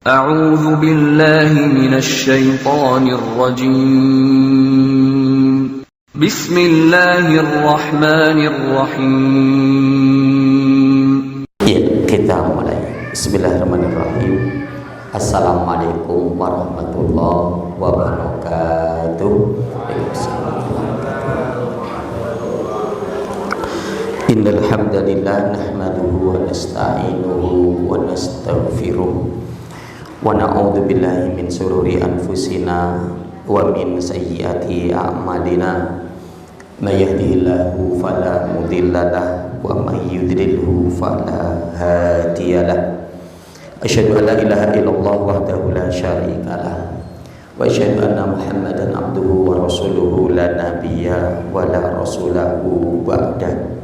أعوذ بالله من الشيطان الرجيم بسم الله الرحمن الرحيم. Ya, kita mulai. Bismillahirrahmanirrahim. Assalamualaikum warahmatullahi wabarakatuh. Innal hamdalillah nahmaduhu wa nasta'inuhu wa nastaghfiruh wa na'udzu billahi min shururi anfusina wa min sayyiati a'malina. May yahdihillahu fala mudhillalah wa may yudlilhu fala hadiyalah. Asyhadu an la ilaha illallah wahdahu la syarikalah wa asyhadu anna Muhammadan abduhu wa rasuluhu la nabiyya wa la rasulahu ba'da.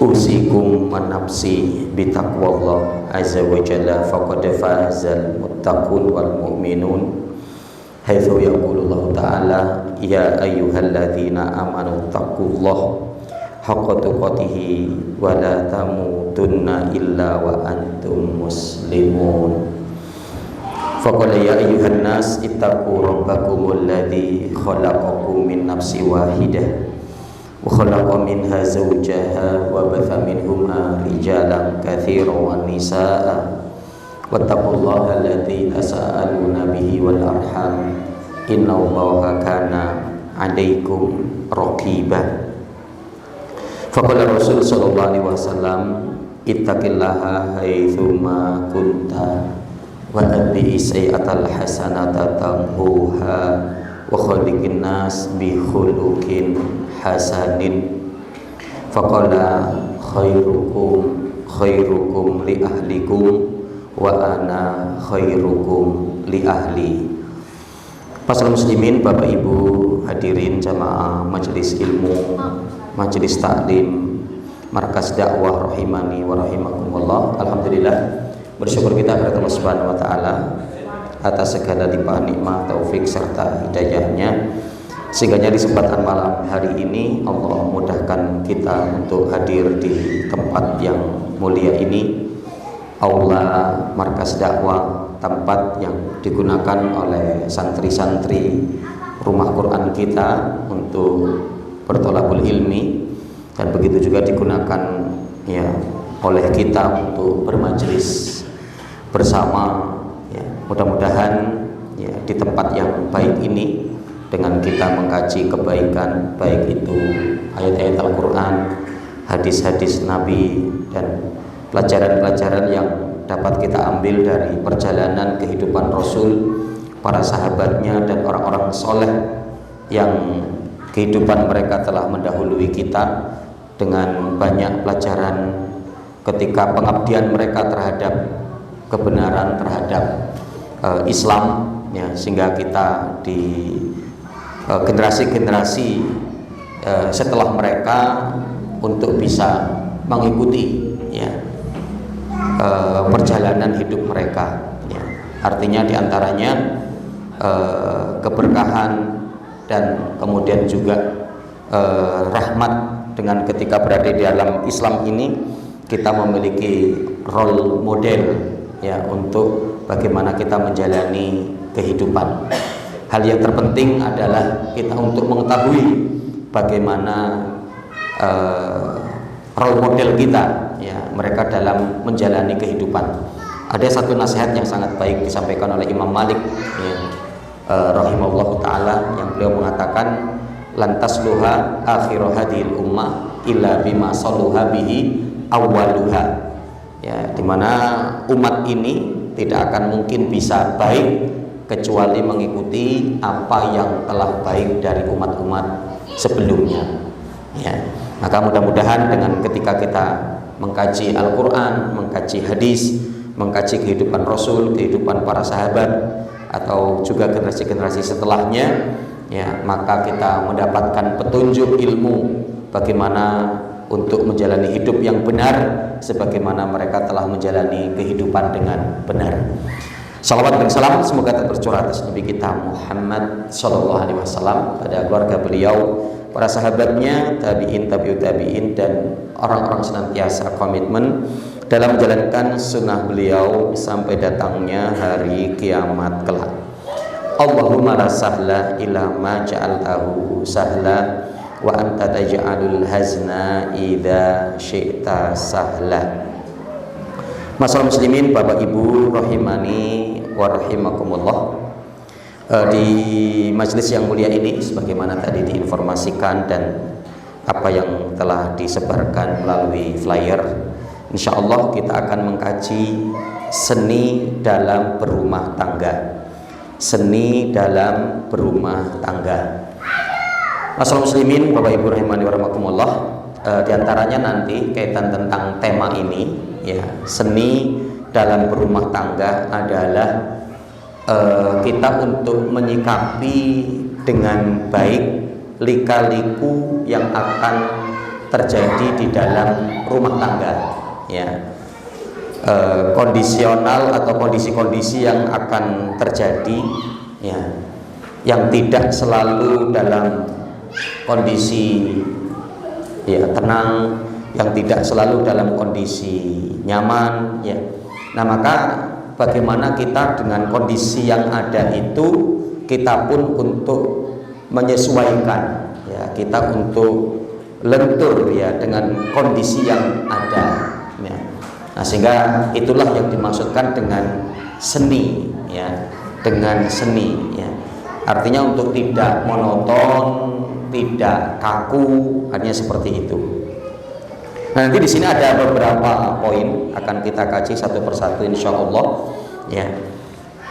Usikum wa nafsi bitaqwallah azza wa jalla faqad fazal muttaqun wal mu'minun. Haitsu yaqulullahu ta'ala ya ayyuhalladzina amanu taqullaha haqqa tuqatih wa la tamutunna illa wa antum muslimun. Faqala ya ayyuhan nas ittaqu rabbakumul ladzi khalaqakum min nafsin wahidah wa khalaqa minha zawjaha wa batha minhuma rijalan katsiran wan nisaa wattaqullaha alladzi tasaaluna bihi wal arham innallaha kana 'alaikum raqiba. Faqala Rasul sallallahu alaihi wasallam ittaqillaha haitsu ma kunta wa atbi sayyi'atal hasanata tamhuha wa khaliqin nas bi khuluqin hasanin. Faqala khairukum li ahlikum wa ana khairukum li ahli. Pasal muslimin, Bapak Ibu hadirin jamaah majelis ilmu, majelis taklim, markas dakwah rahimani wa rahimakumullah. Alhamdulillah, bersyukur kita kepada Allah Subhanahu wa taala atas segala limpahan nikmat, taufik serta hidayahnya, sehingga di kesempatan malam hari ini Allah mudahkan kita untuk hadir di tempat yang mulia ini, aula markas dakwah, tempat yang digunakan oleh santri-santri rumah Quran kita untuk bertolabul ilmi, dan begitu juga digunakan ya oleh kita untuk bermajelis bersama. Ya, mudah-mudahan ya di tempat yang baik ini dengan kita mengkaji kebaikan, baik itu ayat-ayat Al-Quran, hadis-hadis Nabi, dan pelajaran-pelajaran yang dapat kita ambil dari perjalanan kehidupan Rasul, para sahabatnya, dan orang-orang soleh yang kehidupan mereka telah mendahului kita dengan banyak pelajaran ketika pengabdian mereka terhadap kebenaran, terhadap Islam, ya, sehingga kita di generasi-generasi setelah mereka untuk bisa mengikuti ya perjalanan hidup mereka, ya. Artinya diantaranya keberkahan dan kemudian juga rahmat dengan ketika berada di dalam Islam ini kita memiliki role model ya untuk bagaimana kita menjalani kehidupan. Hal yang terpenting adalah kita untuk mengetahui bagaimana role model kita ya mereka dalam menjalani kehidupan. Ada satu nasihat yang sangat baik disampaikan oleh Imam Malik ya, rahimahullahu taala, yang beliau mengatakan lantas luha akhiru hadhil ummah illa bima saluha bihi awwaluha. Ya, dimana umat ini tidak akan mungkin bisa baik kecuali mengikuti apa yang telah baik dari umat-umat sebelumnya. Ya, maka mudah-mudahan dengan ketika kita mengkaji Al-Quran, mengkaji hadis, mengkaji kehidupan Rasul, kehidupan para sahabat, atau juga generasi-generasi setelahnya, ya, maka kita mendapatkan petunjuk ilmu bagaimana untuk menjalani hidup yang benar sebagaimana mereka telah menjalani kehidupan dengan benar. Salawat dan salam semoga tercurah atas Nabi kita Muhammad sallallahu alaihi wasallam, pada keluarga beliau, para sahabatnya, tabi'in, tabi'ut tabi'in, dan orang-orang senantiasa komitmen dalam menjalankan sunnah beliau sampai datangnya hari kiamat kelak. Allahumma la sahla illa ma ja'altahu sahla wa anta taj'alul hazna idza syi'ta sahla. Masyaallah muslimin, Bapak Ibu rahimani wa rahimakumullah. Di majelis yang mulia ini sebagaimana tadi diinformasikan dan apa yang telah disebarkan melalui flyer, insyaallah kita akan mengkaji seni dalam berumah tangga. Seni dalam berumah tangga. Masyaallah muslimin, Bapak Ibu rahimani wa rahimakumullah, di antaranya nanti kaitan tentang tema ini, ya, seni dalam berumah tangga adalah kita untuk menyikapi dengan baik lika-liku yang akan terjadi di dalam rumah tangga, ya, kondisional atau kondisi-kondisi yang akan terjadi, ya, yang tidak selalu dalam kondisi, ya, tenang, yang tidak selalu dalam kondisi nyaman, ya. Nah, maka bagaimana kita dengan kondisi yang ada itu, kita pun untuk menyesuaikan, ya, kita untuk lentur, ya, dengan kondisi yang ada, ya. Nah, sehingga itulah yang dimaksudkan dengan seni, ya, dengan seni, ya. Artinya untuk tidak monoton, tidak kaku, hanya seperti itu. Nah, nanti di sini ada beberapa poin akan kita kaji satu persatu insyaallah, ya.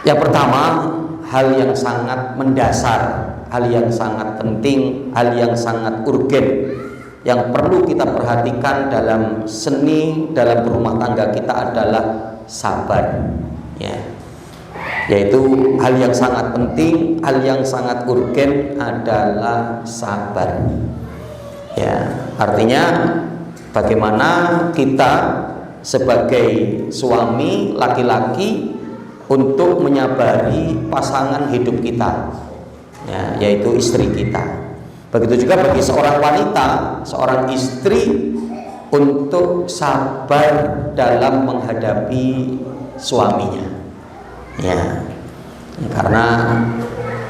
Yang pertama, hal yang sangat mendasar, hal yang sangat penting, hal yang sangat urgen yang perlu kita perhatikan dalam seni dalam berumah tangga kita adalah sabar, ya. Yaitu hal yang sangat penting, hal yang sangat urgen adalah sabar, ya. Artinya bagaimana kita sebagai suami laki-laki untuk menyabari pasangan hidup kita, ya, yaitu istri kita. Begitu juga bagi seorang wanita, seorang istri untuk sabar dalam menghadapi suaminya, ya. Karena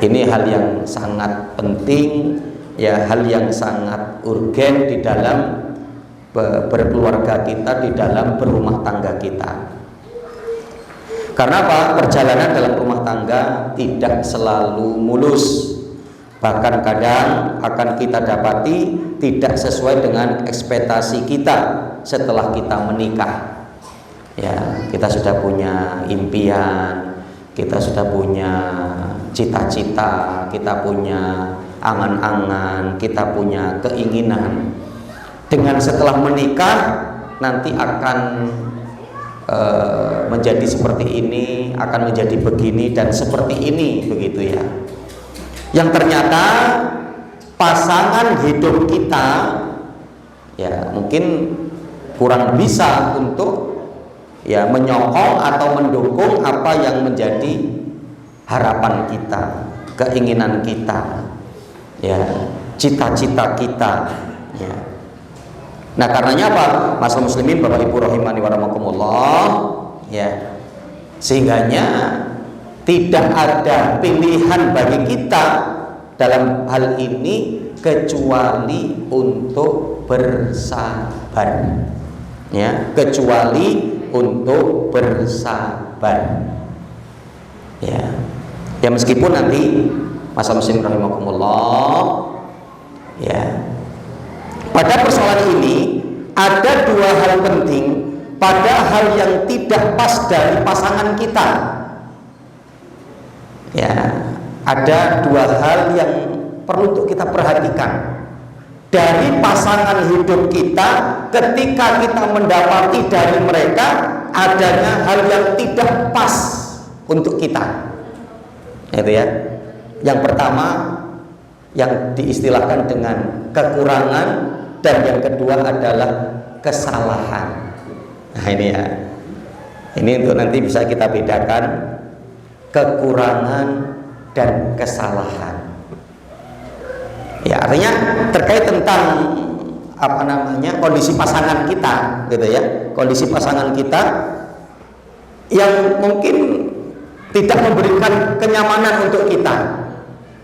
ini hal yang sangat penting, ya, hal yang sangat urgen di dalam berkeluarga kita, di dalam berumah tangga kita. Karena apa? Perjalanan dalam rumah tangga tidak selalu mulus. Bahkan kadang akan kita dapati tidak sesuai dengan ekspektasi kita setelah kita menikah. Ya, kita sudah punya impian, kita sudah punya cita-cita, kita punya angan-angan, kita punya keinginan. Dengan setelah menikah nanti akan menjadi seperti ini, akan menjadi begini dan seperti ini, begitu, ya. Yang ternyata pasangan hidup kita, ya, mungkin kurang bisa untuk, ya, menyokong atau mendukung apa yang menjadi harapan kita, keinginan kita, ya, cita-cita kita, ya. Nah, karenanya apa? Masyaallah muslimin, Bapak Ibu rahimani wa rahimakumullah, ya. Sehingganya tidak ada pilihan bagi kita dalam hal ini kecuali untuk bersabar, ya, kecuali untuk bersabar, ya. Ya, meskipun nanti masyaallah muslimin rahimakumullah, ya, pada persoalan ini ada dua hal penting pada hal yang tidak pas dari pasangan kita. Ya, ada dua hal yang perlu untuk kita perhatikan dari pasangan hidup kita ketika kita mendapati dari mereka adanya hal yang tidak pas untuk kita. Itu, ya. Yang pertama yang diistilahkan dengan kekurangan, dan yang kedua adalah kesalahan. Nah, ini, ya. Ini untuk nanti bisa kita bedakan kekurangan dan kesalahan. Ya, artinya terkait tentang kondisi pasangan kita, gitu ya, kondisi pasangan kita yang mungkin tidak memberikan kenyamanan untuk kita,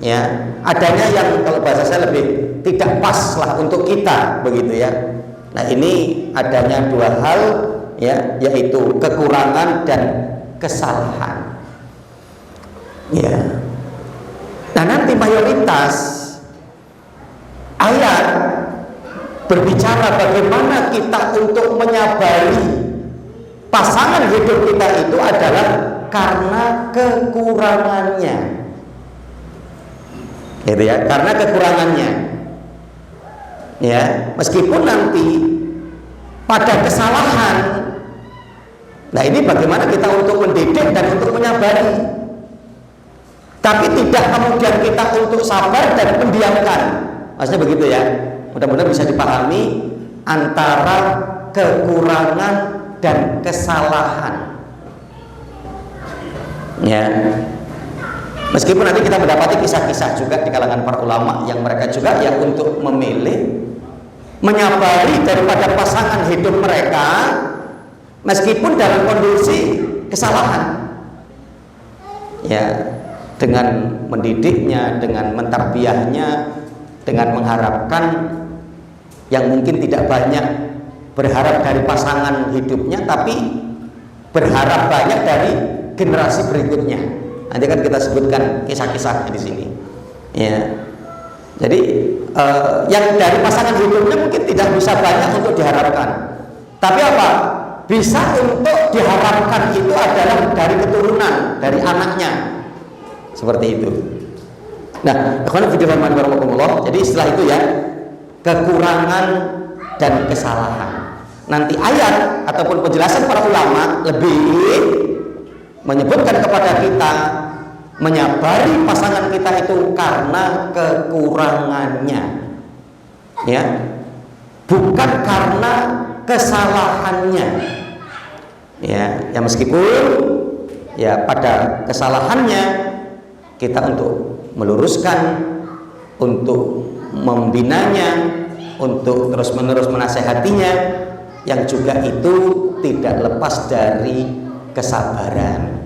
ya, adanya yang kalau bahasa saya lebih tidak pas lah untuk kita, begitu ya. Nah, ini adanya dua hal, ya, yaitu kekurangan dan kesalahan, ya. Nah, nanti mayoritas ayat berbicara bagaimana kita untuk menyabari pasangan hidup kita itu adalah karena kekurangannya, gitu ya, karena kekurangannya, ya. Meskipun nanti pada kesalahan, nah ini bagaimana kita untuk mendidik dan untuk menyabari, tapi tidak kemudian kita untuk sabar dan mendiamkan, maksudnya begitu ya. Mudah-mudahan bisa dipahami antara kekurangan dan kesalahan, ya. Meskipun nanti kita mendapati kisah-kisah juga di kalangan para ulama yang mereka juga ya untuk memilih menyabari daripada pasangan hidup mereka meskipun dalam kondisi kesalahan, ya, dengan mendidiknya, dengan mentarbiyahnya, dengan mengharapkan yang mungkin tidak banyak berharap dari pasangan hidupnya, tapi berharap banyak dari generasi berikutnya. Nanti kan kita sebutkan kisah-kisah di sini, ya. Jadi yang dari pasangan hidupnya mungkin tidak bisa banyak untuk diharapkan, tapi apa bisa untuk diharapkan itu adalah dari keturunan, dari anaknya, seperti itu. Nah, jadi istilah itu ya, kekurangan dan kesalahan. Nanti ayat ataupun penjelasan para ulama lebih menyebutkan kepada kita menyabari pasangan kita itu karena kekurangannya, ya, bukan karena kesalahannya, ya. Ya meskipun ya pada kesalahannya kita untuk meluruskan, untuk membinanya, untuk terus-menerus menasehatinya, yang juga itu tidak lepas dari kesabaran.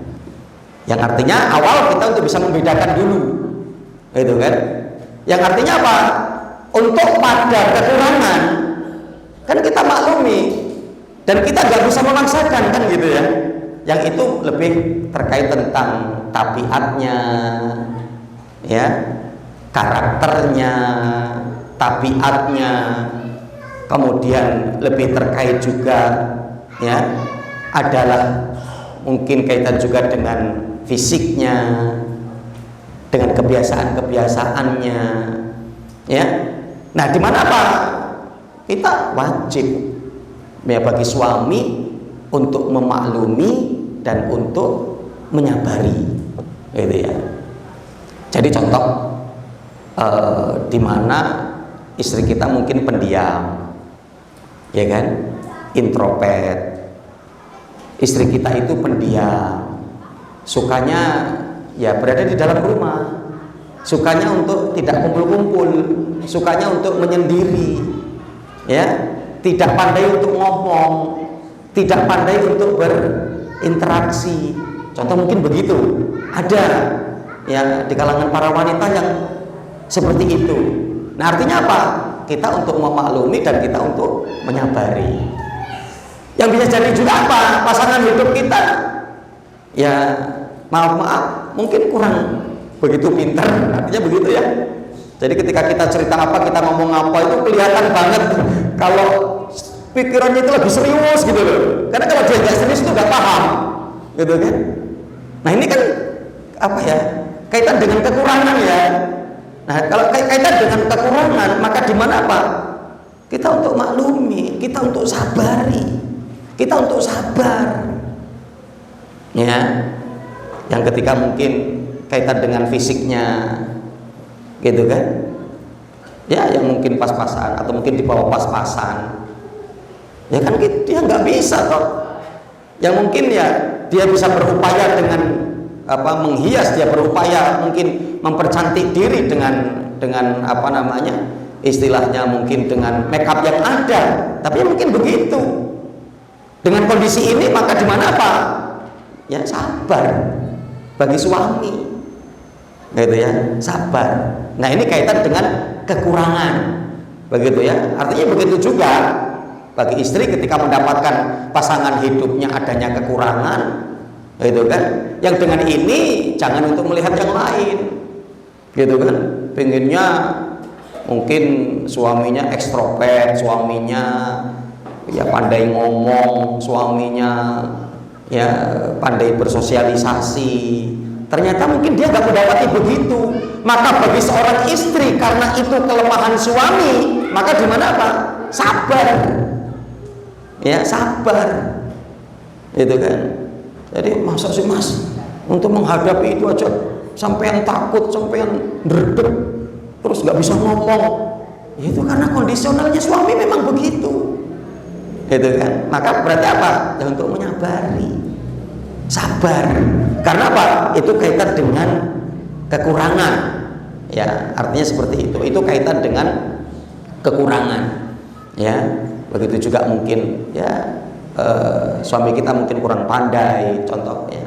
Yang artinya awal kita untuk bisa membedakan dulu, gitu kan? Yang artinya apa? Untuk pada kekurangan kan kita maklumi dan kita nggak bisa memaksakan, kan gitu ya. Yang itu lebih terkait tentang tabiatnya, ya, karakternya, tabiatnya, kemudian lebih terkait juga, ya, adalah mungkin kaitan juga dengan fisiknya, dengan kebiasaan-kebiasaannya, ya. Nah, di mana apa? Kita wajib, ya, bagi suami untuk memaklumi dan untuk menyabari, gitu ya. Jadi contoh di mana istri kita mungkin pendiam, ya kan, introvert. Istri kita itu pendiam, sukanya ya berada di dalam rumah, sukanya untuk tidak kumpul-kumpul, sukanya untuk menyendiri, ya, tidak pandai untuk ngomong, tidak pandai untuk berinteraksi. Contoh mungkin begitu, ada ya di kalangan para wanita yang seperti itu. Nah, artinya apa? Kita untuk memaklumi dan kita untuk menyabari. Yang bisa jadi juga apa? Pasangan hidup kita ya maaf mungkin kurang begitu pintar, artinya begitu ya. Jadi ketika kita cerita apa, kita ngomong apa, itu kelihatan banget kalau pikirannya itu lebih serius gitu loh. Karena kalau dia nggak serius itu nggak paham, gitu kan. Nah, ini kan apa ya, kaitan dengan kekurangan ya. Nah, kalau kaitan dengan kekurangan, maka di mana apa? Kita untuk maklumi, kita untuk sabari, kita untuk sabar, ya. Yang ketika mungkin kaitan dengan fisiknya, gitu kan, ya, yang mungkin pas-pasan atau mungkin di bawah pas-pasan, ya kan dia nggak bisa toh. Yang mungkin ya dia bisa berupaya dengan apa, menghias, dia berupaya mungkin mempercantik diri dengan apa namanya, istilahnya mungkin dengan make up yang ada, tapi mungkin begitu. Dengan kondisi ini maka di mana apa? Ya sabar bagi suami, gitu ya, sabar. Nah ini kaitan dengan kekurangan, begitu ya. Artinya begitu juga bagi istri ketika mendapatkan pasangan hidupnya adanya kekurangan, gitu kan. Yang dengan ini jangan untuk melihat yang lain, gitu kan. Pengennya mungkin suaminya ekstrovert, suaminya ya pandai ngomong, suaminya ya pandai bersosialisasi. Ternyata mungkin dia nggak mendapati begitu. Maka bagi seorang istri karena itu kelemahan suami, maka di mana apa? Sabar. Ya sabar. Itu kan. Jadi masa sih mas untuk menghadapi itu aja sampai yang takut, sampai yang dredeg, terus nggak bisa ngomong. Ya, itu karena kondisionalnya suami memang begitu. Itu kan. Maka berarti apa? Ya, untuk menyabari, sabar. Karena apa? Itu kaitan dengan kekurangan. Ya, artinya seperti itu. Itu kaitan dengan kekurangan. Ya, begitu juga mungkin ya suami kita mungkin kurang pandai, contohnya.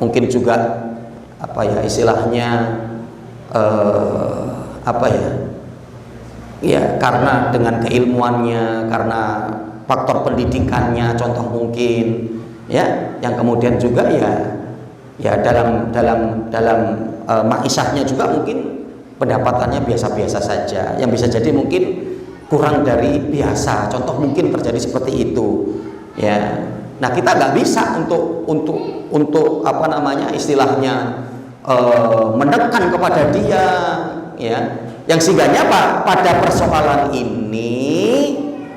Mungkin juga apa ya istilahnya apa ya? Ya karena dengan keilmuannya, karena faktor pendidikannya, contoh mungkin ya, yang kemudian juga ya dalam maisahnya juga mungkin pendapatannya biasa-biasa saja, yang bisa jadi mungkin kurang dari biasa, contoh mungkin terjadi seperti itu ya. Nah kita nggak bisa untuk apa namanya istilahnya menekan kepada dia ya. Yang sehingganya apa? Pada persoalan ini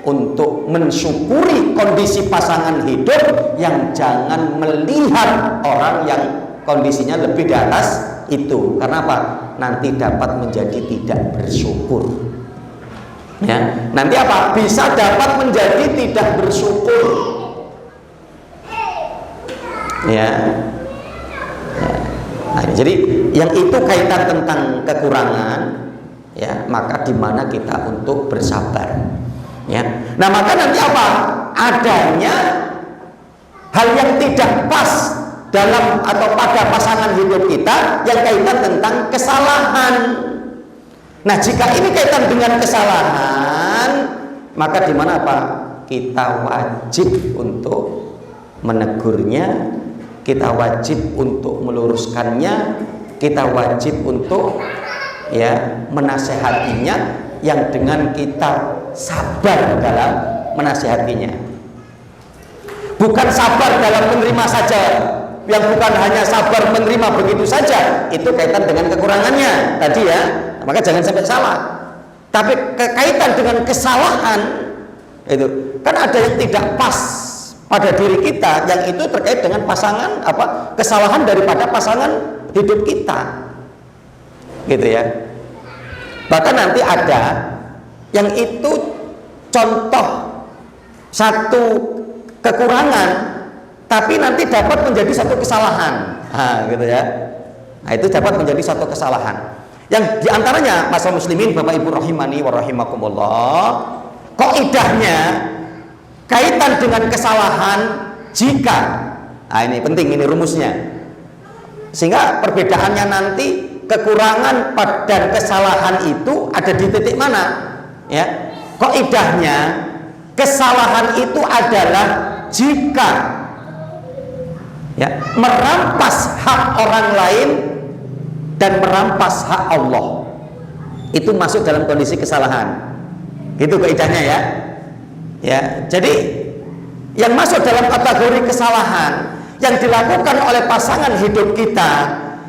untuk mensyukuri kondisi pasangan hidup yang jangan melihat orang yang kondisinya lebih di atas itu. Karena apa? Nanti dapat menjadi tidak bersyukur. Ya, nanti apa? Bisa dapat menjadi tidak bersyukur. Ya. Nah, jadi yang itu kaitan tentang kekurangan. Ya, maka di mana kita untuk bersabar. Ya. Nah, maka nanti apa? Adanya hal yang tidak pas dalam atau pada pasangan hidup kita yang kaitan tentang kesalahan. Nah, jika ini kaitan dengan kesalahan, maka di mana apa? Kita wajib untuk menegurnya, kita wajib untuk meluruskannya, kita wajib untuk ya menasehatinya, yang dengan kita sabar dalam menasehatinya, bukan sabar dalam menerima saja, yang bukan hanya sabar menerima begitu saja, itu kaitan dengan kekurangannya tadi ya, maka jangan sampai salah. Tapi kaitan dengan kesalahan itu kan ada yang tidak pas pada diri kita, yang itu terkait dengan pasangan apa kesalahan daripada pasangan hidup kita. Gitu ya. Bahkan nanti ada yang itu contoh satu kekurangan tapi nanti dapat menjadi satu kesalahan. Nah, gitu ya. Nah, itu dapat menjadi satu kesalahan. Yang diantaranya masalah muslimin Bapak Ibu rahimani wa rahimakumullah, kaidahnya kaitan dengan kesalahan jika, nah ini penting, ini rumusnya, sehingga perbedaannya nanti kekurangan dan kesalahan itu ada di titik mana ya. Kaidahnya kesalahan itu adalah jika ya merampas hak orang lain dan merampas hak Allah, itu masuk dalam kondisi kesalahan. Gitu kaidahnya ya. Ya, jadi yang masuk dalam kategori kesalahan yang dilakukan oleh pasangan hidup kita,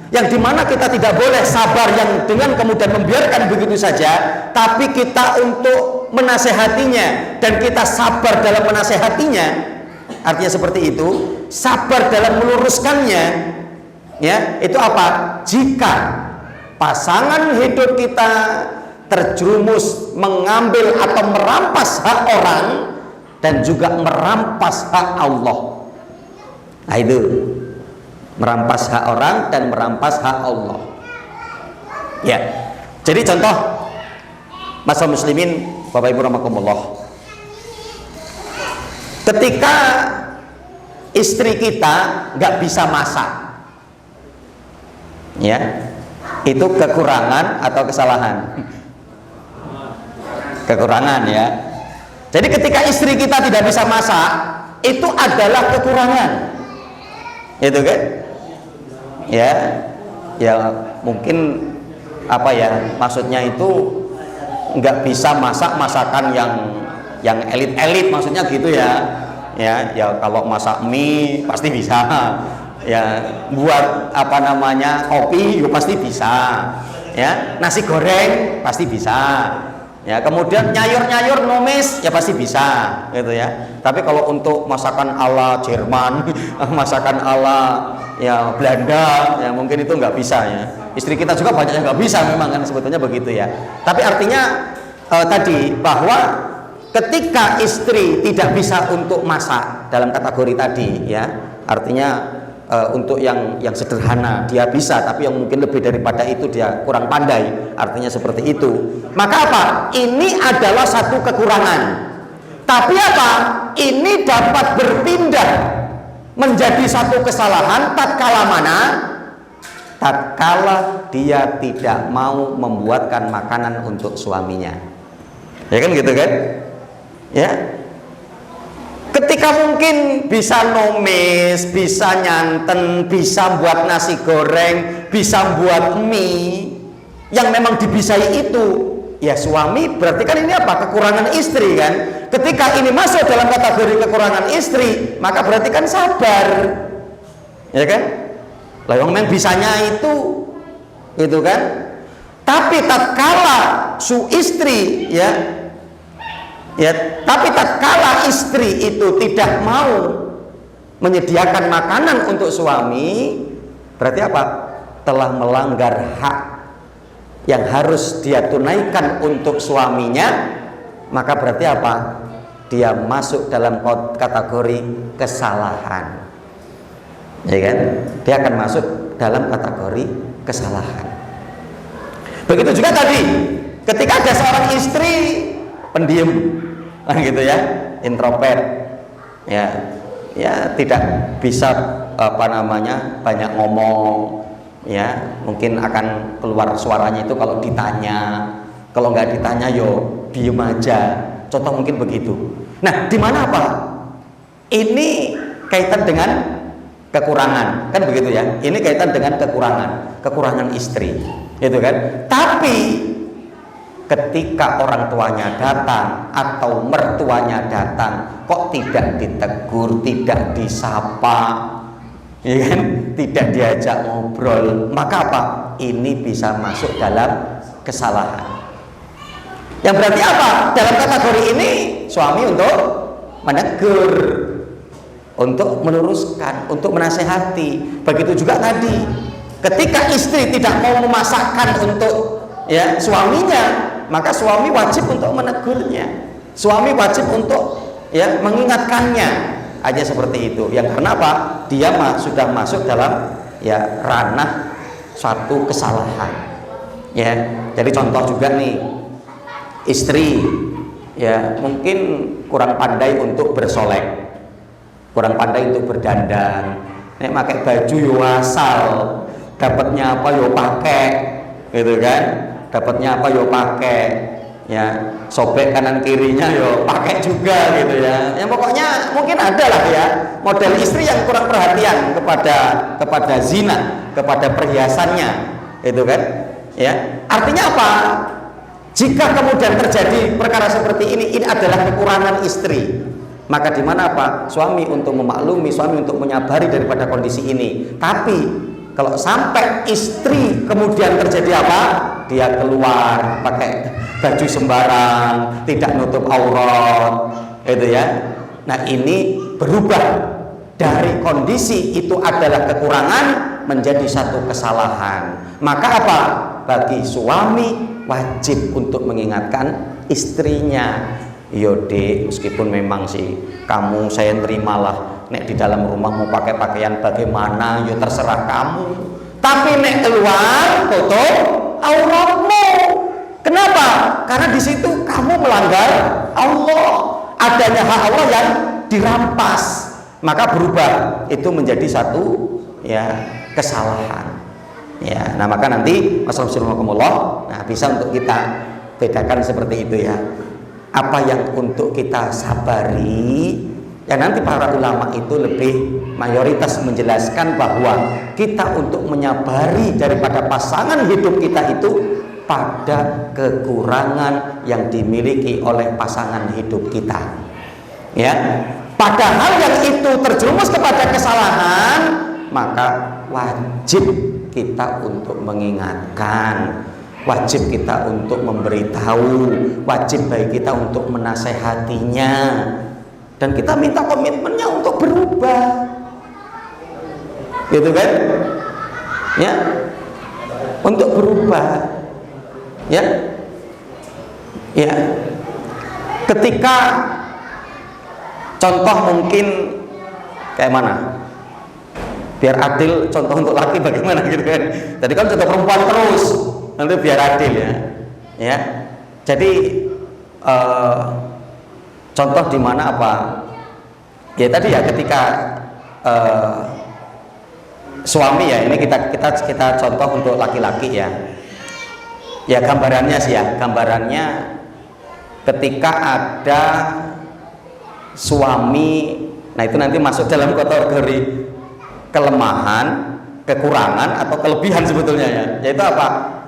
yang dimana kita tidak boleh sabar yang dengan kemudian membiarkan begitu saja, tapi kita untuk menasehatinya dan kita sabar dalam menasehatinya. Artinya seperti itu, sabar dalam meluruskannya. Ya, itu apa? Jika pasangan hidup kita terjerumus mengambil atau merampas hak orang dan juga merampas hak Allah. Nah itu, merampas hak orang dan merampas hak Allah. Ya, Jadi contoh, masalah muslimin, Bapak Ibu rahimakumullah, ketika istri kita nggak bisa masak, ya, itu kekurangan atau kesalahan? Kekurangan, ya. Jadi ketika istri kita tidak bisa masak, itu adalah kekurangan, itu kan? Ya, ya mungkin apa ya? Maksudnya itu nggak bisa masak masakan yang elit-elit, maksudnya gitu ya. Ya kalau masak mie pasti bisa, ya buat apa namanya kopi ya pasti bisa, ya nasi goreng pasti bisa, ya kemudian nyayur numis ya pasti bisa, gitu ya. Tapi kalau untuk masakan ala Jerman, masakan ala ya Belanda, ya mungkin itu nggak bisa, ya. Istri kita juga banyak yang nggak bisa memang kan, sebetulnya begitu ya. Tapi artinya tadi bahwa ketika istri tidak bisa untuk masak dalam kategori tadi, ya artinya untuk yang sederhana dia bisa, tapi yang mungkin lebih daripada itu dia kurang pandai, artinya seperti itu, maka apa? Ini adalah satu kekurangan. Tapi apa? Ini dapat berpindah menjadi satu kesalahan tatkala mana? Tatkala dia tidak mau membuatkan makanan untuk suaminya, ya kan gitu kan? Ya, ketika mungkin bisa numis, bisa nyanten, bisa buat nasi goreng, bisa buat mie yang memang dibisai itu, ya suami berarti kan ini apa? Kekurangan istri kan? Ketika ini masuk dalam kategori kekurangan istri, maka berarti kan sabar, ya kan? Lah yang memang bisanya itu kan? Tapi tatkala istri tapi tatkala istri itu tidak mau menyediakan makanan untuk suami, berarti apa? Telah melanggar hak yang harus dia tunaikan untuk suaminya, maka berarti apa? Dia masuk dalam kategori kesalahan, ya kan? Dia akan masuk dalam kategori kesalahan. Begitu juga tadi, ketika ada seorang istri pendiam, gitu ya, introvert, ya tidak bisa apa namanya banyak ngomong, ya mungkin akan keluar suaranya itu kalau ditanya, kalau nggak ditanya yo diem aja, contoh mungkin begitu. Nah, di mana apa? Ini kaitan dengan kekurangan, kan begitu ya? Ini kaitan dengan kekurangan istri, itu kan? Tapi ketika orang tuanya datang atau mertuanya datang, kok tidak ditegur, tidak disapa, ya kan? Tidak diajak ngobrol, maka apa? Ini bisa masuk dalam kesalahan. Yang berarti apa? Dalam kategori ini suami untuk menegur, untuk meluruskan, untuk menasehati. Begitu juga tadi, ketika istri tidak mau memasakkan untuk suaminya, maka suami wajib untuk menegurnya, suami wajib untuk mengingatkannya, aja seperti itu. Yang karena apa? Dia sudah masuk dalam ranah suatu kesalahan, ya. Jadi contoh juga nih, istri mungkin kurang pandai untuk bersolek, kurang pandai untuk berdandan, nek pakai baju yo asal, dapatnya apa yo pakai, gitu kan? Dapatnya apa yo pakai, ya sobek kanan kirinya yo pakai juga, gitu ya. Yang pokoknya mungkin ada lah ya model istri yang kurang perhatian kepada zina, kepada perhiasannya, itu kan? Ya, artinya apa? Jika kemudian terjadi perkara seperti ini adalah kekurangan istri, maka di mana apa? Suami untuk memaklumi, suami untuk menyabari daripada kondisi ini. Tapi kalau sampai istri kemudian terjadi apa? Dia keluar pakai baju sembarang, tidak nutup aurat, itu ya. Nah, ini berubah dari kondisi itu adalah kekurangan menjadi satu kesalahan. Maka apa? Bagi suami wajib untuk mengingatkan istrinya, yo dek, meskipun memang sih kamu saya terimalah, nek di dalam rumah mau pakai pakaian bagaimana, yo terserah kamu. Tapi nek keluar tutup auratmu, Kenapa? Karena di situ kamu melanggar Allah, adanya hak Allah yang dirampas, maka berubah itu menjadi satu ya kesalahan. Ya, nah maka nanti Rasulullah, nah bisa untuk kita bedakan seperti itu ya. Apa yang untuk kita sabari, ya nanti para ulama itu lebih mayoritas menjelaskan bahwa kita untuk menyabari daripada pasangan hidup kita itu pada kekurangan yang dimiliki oleh pasangan hidup kita. Ya, padahal yang itu terjerumus kepada kesalahan, maka wajib kita untuk mengingatkan, wajib kita untuk memberitahu, wajib bagi kita untuk menasehatinya, dan kita minta komitmennya untuk berubah, gitu kan? Ya, untuk berubah, ya, ya. Ketika contoh mungkin kayak mana? Biar adil, contoh untuk laki bagaimana gitu kan? Jadi kan contoh perempuan terus, nanti biar adil ya. Ya, jadi contoh di mana apa? Ya tadi ya ketika suami ya, ini kita contoh untuk laki-laki ya. Ya gambarannya sih ya, gambarannya ketika ada suami, nah itu nanti masuk dalam kategori kelemahan, kekurangan atau kelebihan sebetulnya ya, yaitu apa?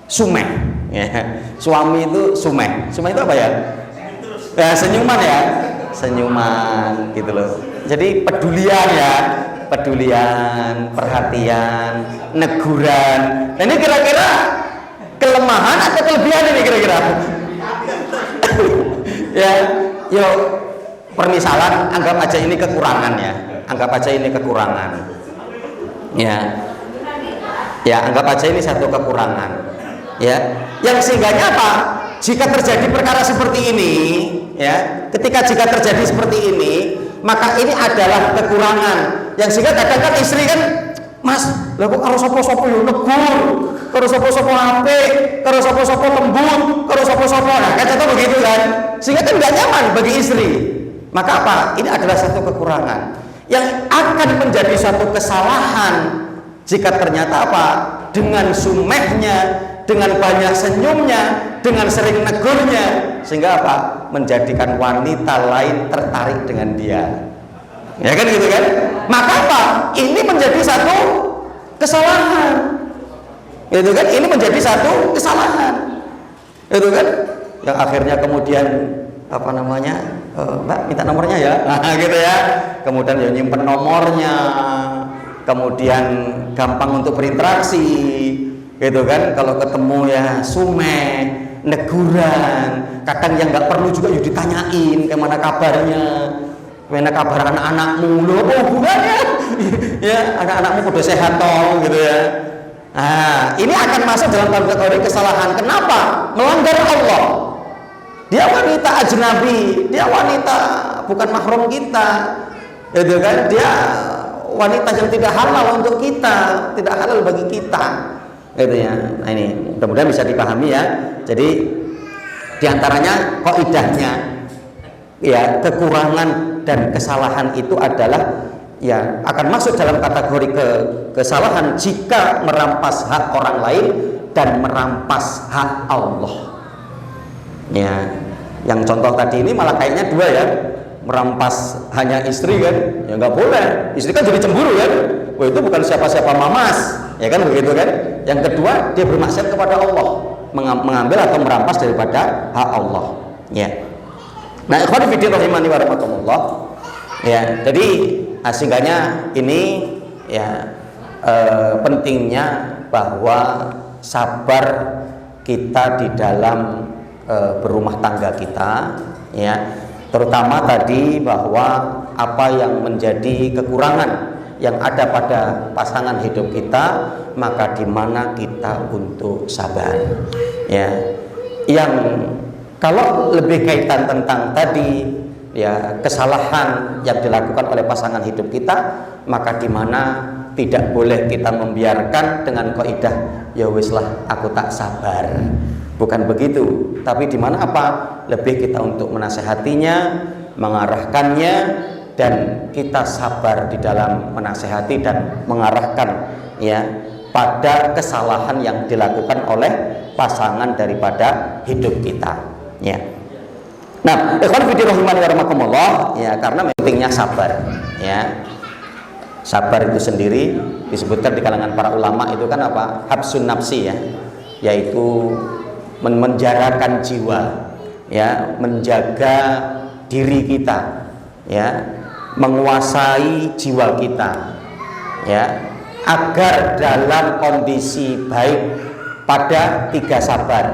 Sumeh ya. Suami itu sumeh. Sumeh itu apa ya? Ya senyuman ya, senyuman gitu loh. Jadi pedulian ya, pedulian, perhatian, neguran. Nah ini kira-kira kelemahan atau kelebihan ini kira-kira? Ya, yuk permisalan anggap aja ini kekurangan ya. Anggap aja ini kekurangan. Ya, anggap aja ini satu kekurangan. Ya, yang sehingganya apa? Jika terjadi perkara seperti ini, ya, jika terjadi seperti ini, maka ini adalah kekurangan. Yang sehingga kadang-kadang istri kan, Mas, lah kok karo sapa-sapa yo negur, karo sapa-sapa apik, karo sapa-sapa lembut, karo sapa-sapa. Nah, kan contoh begitu kan. Sehingga kan enggak nyaman bagi istri. Maka apa? Ini adalah satu kekurangan yang akan menjadi satu kesalahan jika ternyata apa? Dengan sumehnya, dengan banyak senyumnya, dengan sering negurnya, sehingga apa? Menjadikan wanita lain tertarik dengan dia. Ya kan gitu kan? Maka apa? Ini menjadi satu kesalahan. Itu kan? Ini menjadi satu kesalahan. Itu kan? Yang akhirnya kemudian apa namanya? Mbak minta nomornya ya. Nah, gitu ya. Kemudian ya nyimpen nomornya. Kemudian gampang untuk berinteraksi. Gitu kan? Kalau ketemu ya sumeh, neguran. Kadang yang nggak perlu juga yuk ditanyain kemana kabarnya. Mana kabar anak-anakmu, loh apa hubungannya? Ya, anak-anakmu udah sehat toh, gitu ya. Nah, ini akan masuk dalam kategori kesalahan. Kenapa? Melanggar Allah. Dia wanita ajnabi, dia wanita bukan mahram kita, gitu kan? Dia wanita yang tidak halal untuk kita, tidak halal bagi kita, gitu ya. Nah ini mudah-mudahan bisa dipahami ya. Jadi diantaranya kaidahnya, ya kekurangan dan kesalahan itu adalah ya akan masuk dalam kategori kesalahan jika merampas hak orang lain dan merampas hak Allah. Ya, yang contoh tadi ini malah kayaknya dua ya, merampas hanya istri kan, ya nggak boleh. Istri kan jadi cemburu kan, wah itu bukan siapa-siapa mamas, ya kan begitu kan. Yang kedua dia bermaksiat kepada Allah, mengambil atau merampas daripada hak Allah. Ya. Nah, ikhwan fillah rahimani wa rahmatullah. Ya, jadi sehingga ini ya pentingnya bahwa sabar kita di dalam berumah tangga kita, ya, terutama tadi bahwa apa yang menjadi kekurangan yang ada pada pasangan hidup kita, maka di mana kita untuk sabar, ya. Yang kalau lebih kaitan tentang tadi ya kesalahan yang dilakukan oleh pasangan hidup kita, maka di mana tidak boleh kita membiarkan dengan kaidah ya wis lah aku tak sabar. Bukan begitu, tapi di mana apa? Lebih kita untuk menasehatinya, mengarahkannya, dan kita sabar di dalam menasehati dan mengarahkan ya pada kesalahan yang dilakukan oleh pasangan daripada hidup kita ya. Nah, ikhwan fillah rahimani wa rahimakumullah ya, karena pentingnya sabar ya. Sabar itu sendiri disebutkan di kalangan para ulama itu kan apa? Habsun nafsi ya, yaitu menjarakan jiwa ya, menjaga diri kita ya, menguasai jiwa kita ya, agar dalam kondisi baik pada 3 sabar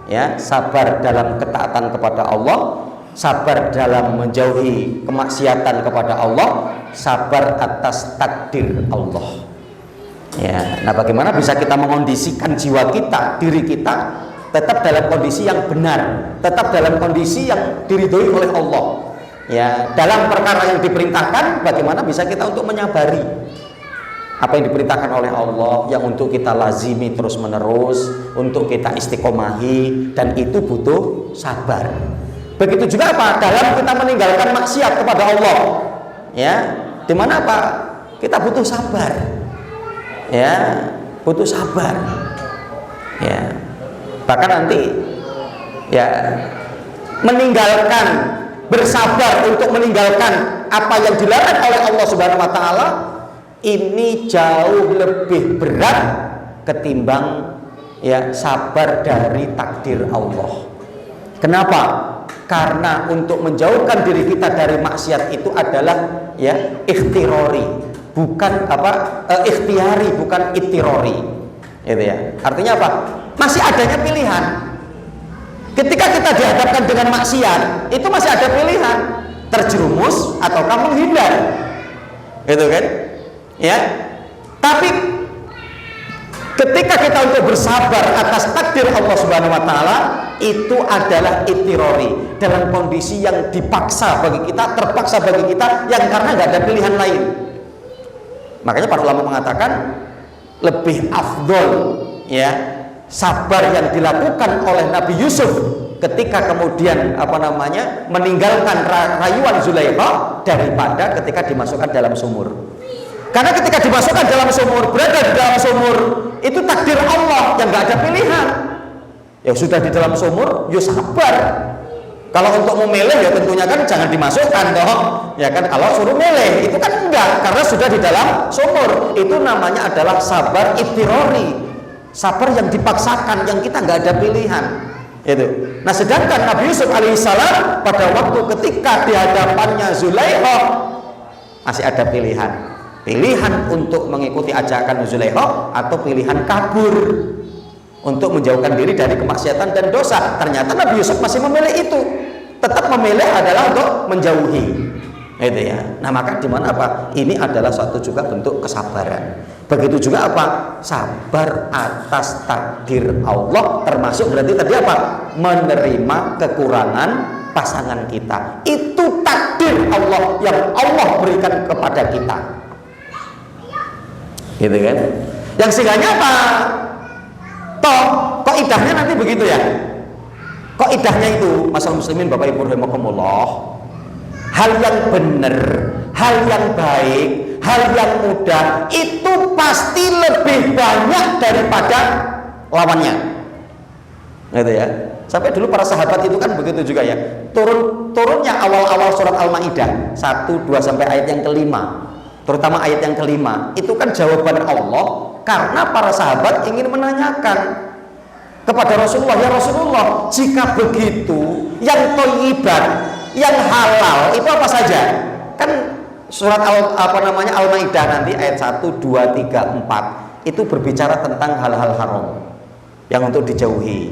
ya. Sabar dalam ketaatan kepada Allah, sabar dalam menjauhi kemaksiatan kepada Allah, sabar atas takdir Allah ya. Nah, bagaimana bisa kita mengondisikan jiwa kita, diri kita tetap dalam kondisi yang benar, tetap dalam kondisi yang diridhoi oleh Allah ya. Dalam perkara yang diperintahkan, bagaimana bisa kita untuk menyabari apa yang diperintahkan oleh Allah, yang untuk kita lazimi terus menerus, untuk kita istiqomahi, dan itu butuh sabar. Begitu juga apa? Dalam kita meninggalkan maksiat kepada Allah ya, dimana apa? Kita butuh sabar ya, butuh sabar ya. Bahkan nanti ya, meninggalkan, bersabar untuk meninggalkan apa yang dilarang oleh Allah Subhanahu wa taala, ini jauh lebih berat ketimbang ya sabar dari takdir Allah. Kenapa? Karena untuk menjauhkan diri kita dari maksiat itu adalah ya ikhtirori, bukan apa ikhtiari, bukan ittirori. Itu ya. Artinya apa? Masih adanya pilihan. Ketika kita dihadapkan dengan maksiat, itu masih ada pilihan, terjerumus ataukah menghindar. Gitu kan? Ya. Tapi ketika kita untuk bersabar atas takdir Allah Subhanahu wa taala, itu adalah ittirori, dalam kondisi yang dipaksa bagi kita, terpaksa bagi kita, yang karena nggak ada pilihan lain. Makanya para ulama mengatakan lebih afdol ya sabar yang dilakukan oleh Nabi Yusuf ketika kemudian meninggalkan rayuan Zulaikha daripada ketika dimasukkan dalam sumur. Karena ketika dimasukkan dalam sumur, berada di dalam sumur, itu takdir Allah yang nggak ada pilihan. Ya sudah di dalam sumur, ya sabar. Kalau untuk memilih ya tentunya kan jangan dimasukkan toh. Ya kan, kalau suruh milih itu kan enggak, karena sudah di dalam sumur. Itu namanya adalah sabar ittirori, sabar yang dipaksakan, yang kita nggak ada pilihan. Itu. Nah, sedangkan Nabi Yusuf alaihissalam pada waktu ketika di hadapannya Zulaikha masih ada pilihan. Pilihan untuk mengikuti ajakan Zulaikha atau pilihan kabur untuk menjauhkan diri dari kemaksiatan dan dosa. Ternyata Nabi Yusuf masih memilih itu, tetap memilih adalah untuk menjauhi itu ya. Nah, maka di mana apa? Ini adalah suatu juga bentuk kesabaran. Begitu juga apa? Sabar atas takdir Allah, termasuk berarti tadi apa? Menerima kekurangan pasangan kita. Itu takdir Allah yang Allah berikan kepada kita. Gitu kan? Yang sehingga apa? Toh, kok idahnya nanti begitu ya? Kok idahnya itu, masalah muslimin Bapak Ibu rahimakumullah, hal yang benar, hal yang baik, hal yang mudah itu pasti lebih banyak daripada lawannya. Gitu ya. Sampai dulu para sahabat itu kan begitu juga ya. Turunnya awal-awal surat Al-Maidah 1, 2 sampai ayat yang kelima. Terutama ayat yang kelima, itu kan jawaban Allah karena para sahabat ingin menanyakan kepada Rasulullah, ya Rasulullah, jika begitu yang thayyiban, yang halal itu apa saja? Kan surat Al-Maidah nanti ayat 1, 2, 3, 4 itu berbicara tentang hal-hal haram yang untuk dijauhi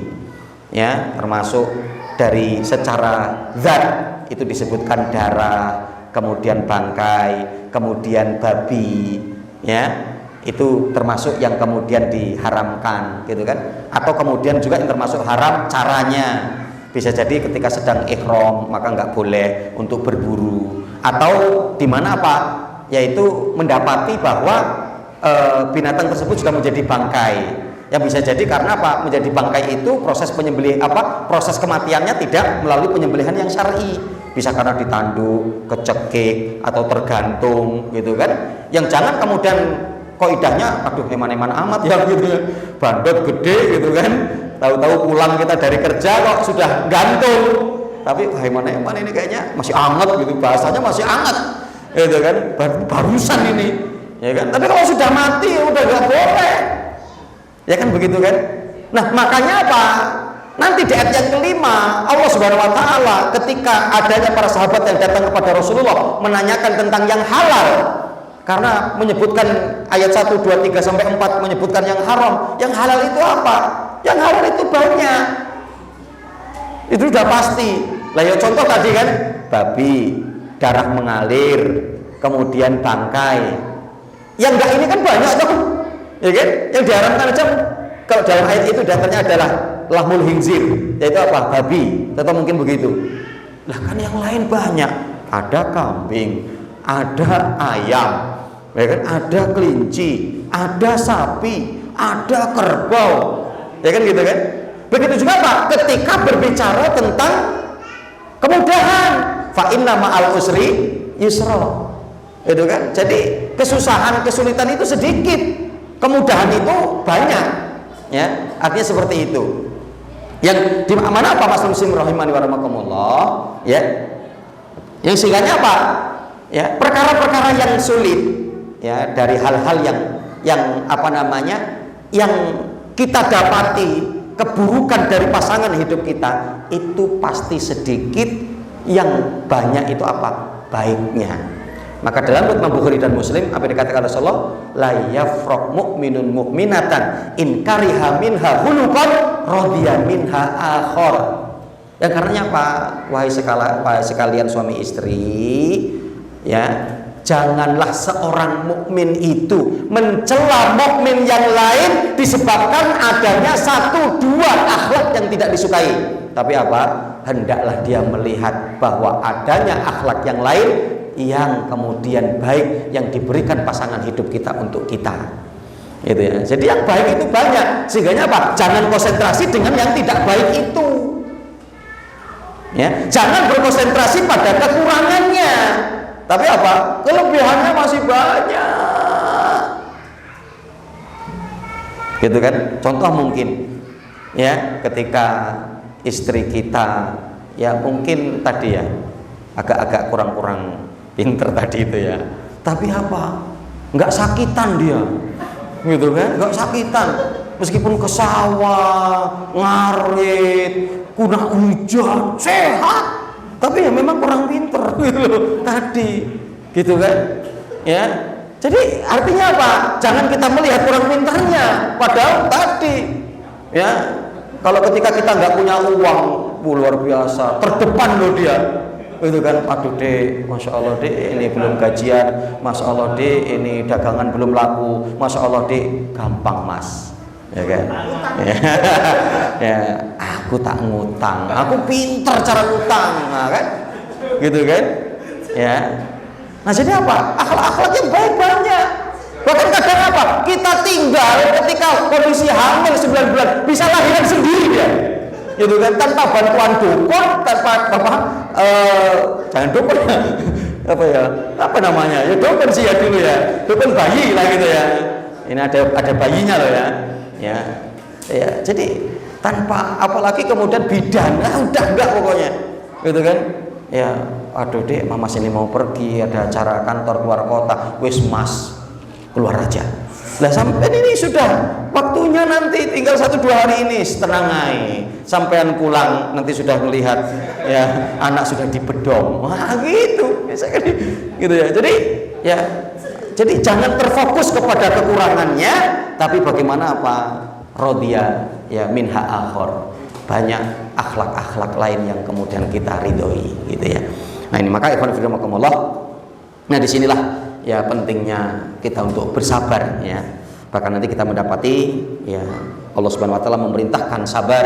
ya, termasuk dari secara zat itu disebutkan darah, kemudian bangkai, kemudian babi ya, itu termasuk yang kemudian diharamkan gitu kan. Atau kemudian juga yang termasuk haram caranya, bisa jadi ketika sedang ihram maka nggak boleh untuk berburu, atau di mana apa, yaitu mendapati bahwa binatang tersebut sudah menjadi bangkai, Yang bisa jadi karena apa? Menjadi bangkai itu proses proses kematiannya tidak melalui penyembelihan yang syar'i. Bisa karena ditanduk, kecekik atau tergantung gitu kan. Yang jangan kemudian kaidahnya aduh eman-eman amat ya gitu ya. Bandot gede gitu kan. Tahu-tahu pulang kita dari kerja kok sudah gantung. Tapi eman-eman ini kayaknya masih anget gitu, bahasanya masih anget. Gitu kan. Barusan ini. Ya kan? Tapi kalau sudah mati udah enggak boleh. Ya kan begitu kan? Nah makanya apa? Nanti di ayat yang kelima Allah Subhanahu Wa Taala ketika adanya para sahabat yang datang kepada Rasulullah menanyakan tentang yang halal, karena menyebutkan ayat 1, 2, 3 sampai 4 menyebutkan yang haram. Yang halal itu apa? Yang halal itu banyak. Itu sudah pasti. Lah ya contoh tadi kan, babi, darah mengalir, kemudian bangkai. Yang enggak ini kan banyak tuh. Ya kan? Yang diharamkan aja kalau dalam ayat itu datanya adalah lahmul khinzir, yaitu apa? Babi, atau mungkin begitu. Lah kan yang lain banyak. Ada kambing, ada ayam, ya kan? Ada kelinci, ada sapi, ada kerbau. Ya kan gitu kan? Begitu juga Pak, ketika berbicara tentang kemudahan, fa inna ma'al usri yusra. Itu kan? Jadi kesusahan, kesulitan itu sedikit. Kemudahan itu banyak, ya artinya seperti itu. Yang di mana apa Mas Muslim rahimani wa rahmakumullah, ya. Yang sehingga apa? Ya, perkara-perkara yang sulit, ya dari hal-hal yang apa namanya, yang kita dapati keburukan dari pasangan hidup kita itu pasti sedikit, yang banyak itu apa? Baiknya. Maka dalam Imam Bukhari dan Muslim apa yang dikatakan Rasulullah, la yafraq mu'minun mu'minatan in kariha minha khuluqan radiya minha akhar. Yang karenanya apa? Wahai sekalian suami istri, ya, janganlah seorang mukmin itu mencela mukmin yang lain disebabkan adanya 1, 2 akhlak yang tidak disukai. Tapi apa? Hendaklah dia melihat bahwa adanya akhlak yang lain yang kemudian baik yang diberikan pasangan hidup kita untuk kita, gitu ya. Jadi yang baik itu banyak, sehingga apa? Jangan konsentrasi dengan yang tidak baik itu, ya. Jangan berkonsentrasi pada kekurangannya, tapi apa? Kelebihannya masih banyak, gitu kan? Contoh mungkin, ya, ketika istri kita, ya mungkin tadi ya agak-agak kurang-kurang pinter tadi itu ya, tapi apa? Nggak sakitan dia, gitu kan? Nggak sakitan, meskipun ke sawah, ngarit, kena hujan, sehat, tapi ya memang kurang pinter, gitu loh, tadi, gitu kan? Ya, jadi artinya apa? Jangan kita melihat kurang pintarnya, padahal tadi, ya, kalau ketika kita nggak punya uang, luar biasa, terdepan loh dia. Itu kan, aduh dek, masya Allah dek, ini belum gajian, masya Allah dek, ini dagangan belum laku, masya Allah dek, gampang mas, ya kan? Ya, aku tak ngutang, aku pinter cara ngutang, nah, kan? Gitu kan? Ya. Nah jadi apa? Akhlak-akhlak yang baik banyak. Bahkan kadang apa? Kita tinggal ketika kondisi hamil 9 bulan, bisa lahiran sendiri dia. Gitu kan, tanpa bantuan dukun, tanpa jangan dukun apa ya, apa namanya ya, dukun sih ya dulu ya, dukun bayi lah gitu ya, ini ada bayinya loh ya, ya jadi tanpa, apalagi kemudian bidan, udah enggak pokoknya, gitu kan, ya aduh dek, mama sini mau pergi, ada acara kantor keluar kota, wis mas keluar aja. Lah sampai ini sudah waktunya, nanti tinggal 1-2 hari ini, tenang aja. Sampean pulang nanti sudah melihat ya anak sudah dibedong. Wah gitu, biasa kan gitu ya. Jadi jangan terfokus kepada kekurangannya, tapi bagaimana apa? Rodiya ya minha akhor. Banyak akhlak-akhlak lain yang kemudian kita ridhoi, gitu ya. Nah ini maka ikhwan fillah makumullah. Nah disinilah ya pentingnya kita untuk bersabar, ya. Bahkan nanti kita mendapati ya Allah Subhanahu wa taala memerintahkan sabar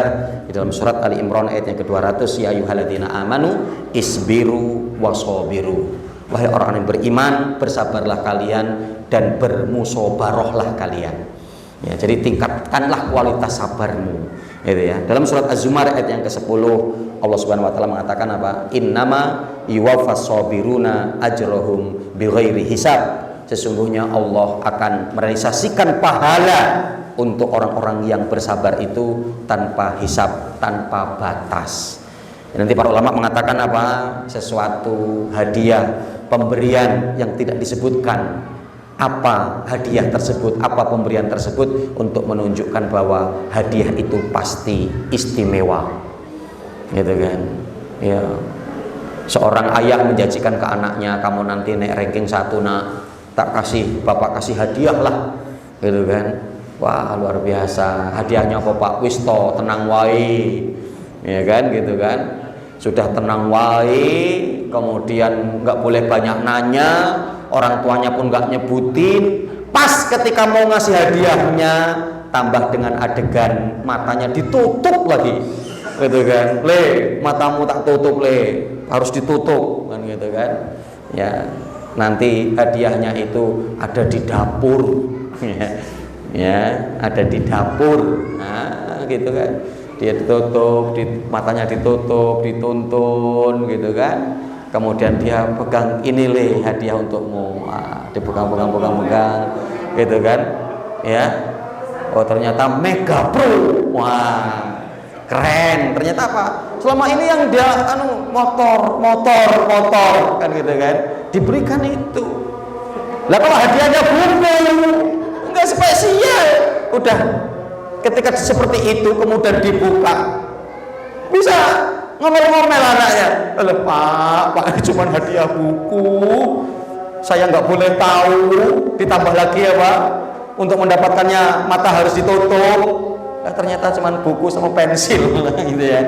di dalam surat Ali Imran ayat yang ke-200, ya ayyuhalladzina amanu isbiru wasabiru. Wahai orang yang beriman, bersabarlah kalian dan bermusabarahlah kalian. Ya, jadi tingkatkanlah kualitas sabarmu, gitu ya. Dalam surat Az-Zumar ayat yang ke-10 Allah Subhanahu wa taala mengatakan apa? Innama yuwaffas sabiruna ajrahum bighairi hisab. Sesungguhnya Allah akan merealisasikan pahala untuk orang-orang yang bersabar itu tanpa hisab, tanpa batas. Nanti para ulama mengatakan apa? Sesuatu hadiah, pemberian yang tidak disebutkan apa hadiah tersebut, apa pemberian tersebut, untuk menunjukkan bahwa hadiah itu pasti istimewa, gitu kan? Ya, seorang ayah menjanjikan ke anaknya, kamu nanti naik ranking 1 nak, tak kasih, bapak kasih hadiah lah, gitu kan? Wah, luar biasa. Hadiahnya apa Pak? Wisto, tenang wae, ya kan, gitu kan? Sudah tenang wae, kemudian nggak boleh banyak nanya, orang tuanya pun nggak nyebutin. Pas ketika mau ngasih hadiahnya, tambah dengan adegan matanya ditutup lagi, gitu kan? Le, matamu tak tutup le, harus ditutup, kan gitu kan? Ya, nanti hadiahnya itu ada di dapur, ya, ada di dapur, nah, gitu kan? Dia ditutup, matanya ditutup, dituntun, gitu kan? Kemudian dia pegang, ini le hadiah untukmu, dipegang, gitu kan? Ya, oh ternyata Mega Pro, wah keren. Ternyata apa? Selama ini yang dia motor, kan gitu kan? Diberikan itu. Lah kalau hadiahnya buku, enggak spesial, udah. Ketika seperti itu kemudian dibuka, bisa ngomel-ngomel anaknya. Pak, cuma hadiah buku, saya nggak boleh tahu. Ditambah lagi ya Pak, untuk mendapatkannya mata harus ditutup. Nah, ternyata cuma buku sama pensil, gitu ya.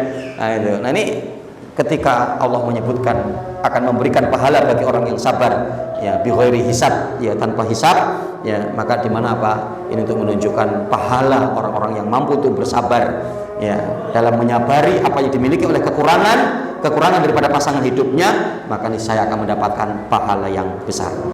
Nah ini ketika Allah menyebutkan akan memberikan pahala bagi orang yang sabar, ya bighairi hisab, ya tanpa hisab, ya maka di mana apa? Ini untuk menunjukkan pahala orang-orang yang mampu untuk bersabar, ya dalam menyabari apa yang dimiliki oleh kekurangan daripada pasangan hidupnya, maka niscaya akan mendapatkan pahala yang besar.